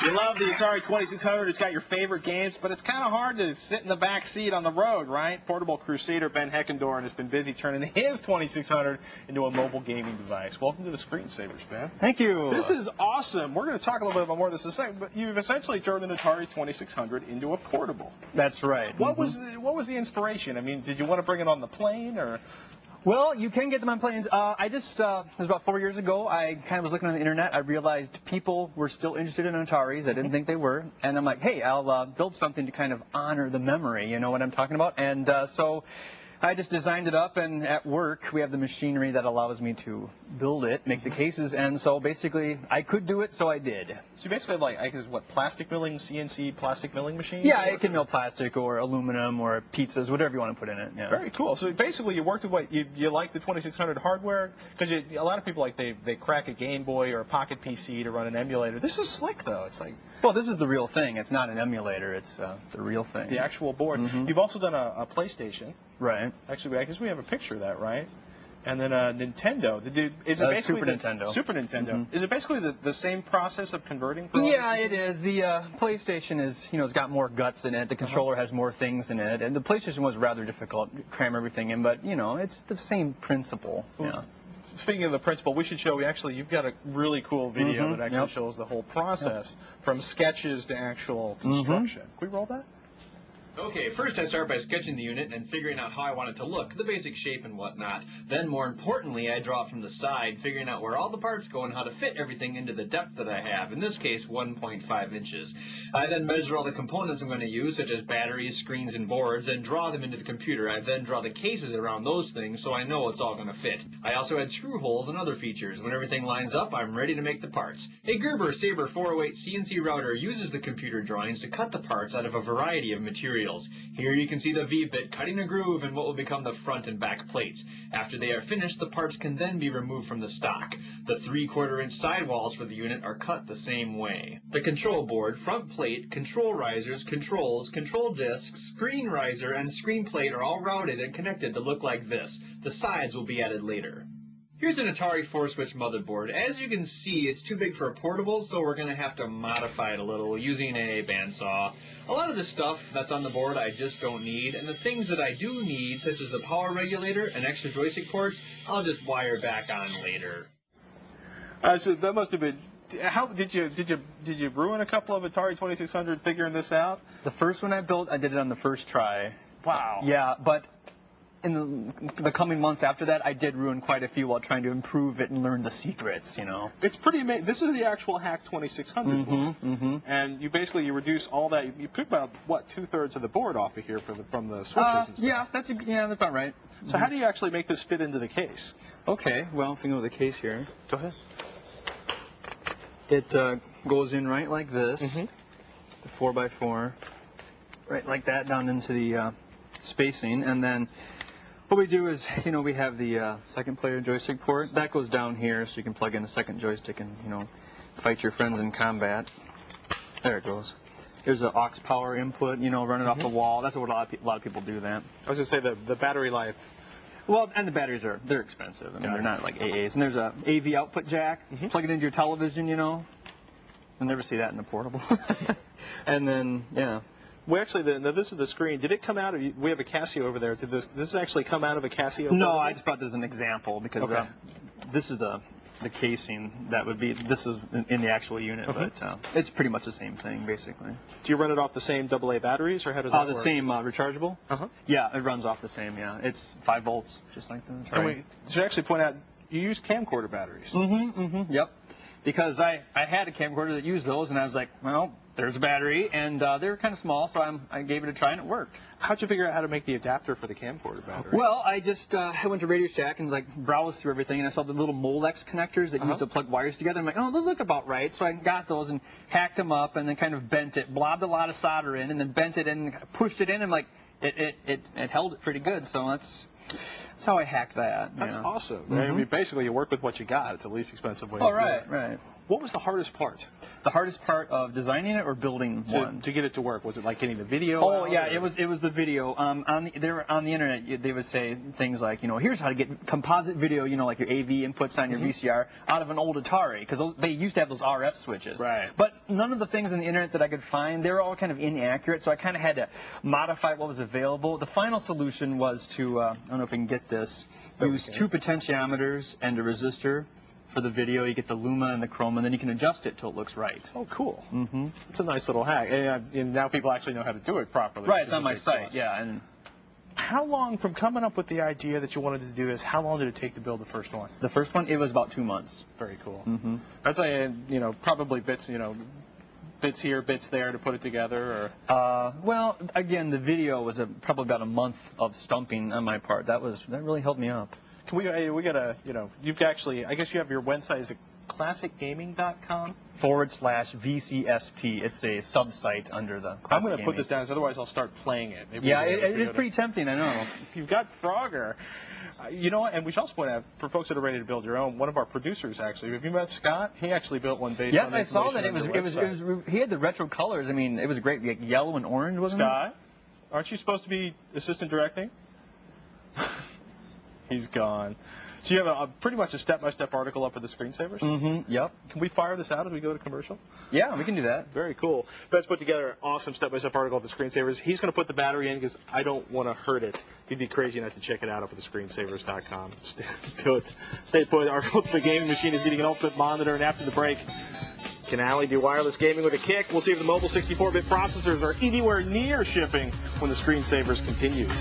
You love the Atari 2600. It's got your favorite games, but it's kind of hard to sit in the back seat on the road, right? Portable Crusader Ben Heckendorn has been busy turning his 2600 into a mobile gaming device. Welcome to the Screensavers, Ben. Thank you. This is awesome. We're going to talk a little bit more of this in a second, but you've essentially turned an Atari 2600 into a portable. That's right. What was the inspiration? I mean, did you want to bring it on the plane, or? Well, you can get them on planes. It was about 4 years ago. I kind of was looking on the internet. I realized people were still interested in Ataris. I didn't think they were. And I'm like, hey, I'll build something to kind of honor the memory. You know what I'm talking about? And so I just designed it up, and at work we have the machinery that allows me to build it, make the cases, and so basically I could do it, so I did. So you basically have like, I guess, what, plastic milling, CNC plastic milling machine? Yeah, it can mill plastic or aluminum or pizzas, whatever you want to put in it. Yeah. Very cool. So basically you worked with what, you like the 2600 hardware? Because a lot of people, like, they crack a Game Boy or a Pocket PC to run an emulator. This is slick, though. It's like... Well, this is the real thing. It's not an emulator. It's the real thing. The actual board. You've also done a PlayStation. Right. Actually, I guess we have a picture of that, right? And then Nintendo. Is it basically Super Nintendo? Super Nintendo. Is it basically the same process of converting? Yeah, it is. The PlayStation is, it's got more guts in it. The controller has more things in it, and the PlayStation was rather difficult to cram everything in. But it's the same principle. Yeah. Speaking of the principle, we should show. You've got a really cool video that actually shows the whole process from sketches to actual construction. Can we roll that? Okay, first I start by sketching the unit and figuring out how I want it to look, the basic shape and whatnot. Then, more importantly, I draw from the side, figuring out where all the parts go and how to fit everything into the depth that I have, in this case 1.5 inches. I then measure all the components I'm going to use, such as batteries, screens, and boards, and draw them into the computer. I then draw the cases around those things so I know it's all going to fit. I also add screw holes and other features. When everything lines up, I'm ready to make the parts. A Gerber Saber 408 CNC router uses the computer drawings to cut the parts out of a variety of materials. Here you can see the V-bit cutting a groove in what will become the front and back plates. After they are finished, the parts can then be removed from the stock. The 3/4 inch sidewalls for the unit are cut the same way. The control board, front plate, control risers, controls, control discs, screen riser, and screen plate are all routed and connected to look like this. The sides will be added later. Here's an Atari 4-switch motherboard. As you can see, it's too big for a portable, so we're going to have to modify it a little using a bandsaw. A lot of the stuff that's on the board I just don't need, and the things that I do need, such as the power regulator and extra joystick ports, I'll just wire back on later. So that must have been... How did you ruin a couple of Atari 2600 figuring this out? The first one I built, I did it on the first try. Wow. Yeah, but in the coming months after that, I did ruin quite a few while trying to improve it and learn the secrets, It's pretty amazing. This is the actual Hack 2600 board. And you reduce all that. You took about, what, 2/3 of the board off of here from the switches and stuff. Yeah, that's about right. So how do you actually make this fit into the case? Okay, well, if you go to the case here. Go ahead. It goes in right like this, the 4x4, right like that down into the spacing, and then what we do is, we have the second player joystick port. That goes down here so you can plug in a second joystick and, fight your friends in combat. There it goes. There's an aux power input, run it off the wall. That's what a lot of people do that. I was going to say the battery life. Well, and the batteries they're expensive. I mean, they're not like AAs. And there's a AV output jack. Plug it into your television, You'll never see that in a portable. And then, yeah. Well, actually, this is the screen. Did it come out of? We have a Casio over there. Did this actually come out of a Casio? No, I just brought this as an example because this is the casing that would be. This is in the actual unit, but it's pretty much the same thing basically. Do you run it off the same AA batteries, or how does that work? The same rechargeable. Yeah, it runs off the same. Yeah, it's 5 volts, just like that. And we should actually point out you use camcorder batteries. Yep. Because I had a camcorder that used those, and I was like, well, there's a battery, and they were kind of small, so I gave it a try, and it worked. How'd you figure out how to make the adapter for the camcorder battery? Well, I went to Radio Shack and browsed through everything, and I saw the little Molex connectors that used to plug wires together. I'm like, oh, those look about right. So I got those and hacked them up, and then kind of bent it, blobbed a lot of solder in, and then bent it and pushed it in, and it held it pretty good. So that's how I hacked that. That's awesome. I mean, basically, you work with what you got. It's the least expensive way to do it. Right. What was the hardest part? The hardest part of designing it or building one? To get it to work, was it like getting the video? Oh out, yeah, or? it was the video. On the internet, they would say things like, here's how to get composite video, like your AV inputs on your VCR out of an old Atari, because they used to have those RF switches. Right. But none of the things on the internet that I could find, they were all kind of inaccurate, so I kind of had to modify what was available. The final solution was to, I don't know if we can get this, use 2 potentiometers and a resistor. For the video, you get the luma and the chroma, and then you can adjust it till it looks right. Oh, cool. It's a nice little hack. And now people actually know how to do it properly. Right, it's on my site, yeah. And how long, from coming up with the idea that you wanted to do this, how long did it take to build the first one? the first one, it was about 2 months. Very cool. That's probably bits, bits here, bits there to put it together, or? Well, again, the video was probably about a month of stumping on my part. That really helped me up. Can we gotta, you've actually, I guess you have your website, is it classicgaming.com? /VCSP. It's a sub-site under the Classic I'm going to put Gaming. this down, otherwise I'll start playing it. Maybe Yeah, we'll it is pretty tempting, I know. You've got Frogger. You know what, and we should also point out, for folks that are ready to build your own, one of our producers actually, have you met Scott? He actually built one based on Yes, I saw that. information He had the retro colors. I mean, it was great. Like yellow and orange, wasn't it? Scott, aren't you supposed to be assistant directing? He's gone. So you have pretty much a step-by-step article up for the screensavers? Yep. Can we fire this out as we go to commercial? Yeah, we can do that. Very cool. Ben's put together an awesome step-by-step article of the screensavers. He's going to put the battery in because I don't want to hurt it. He'd be crazy not to check it out up at thescreensavers.com. Stay put. Our ultimate gaming machine is needing an ultimate monitor, and after the break, can Allie do wireless gaming with a kick? We'll see if the mobile 64-bit processors are anywhere near shipping when the screensavers continues.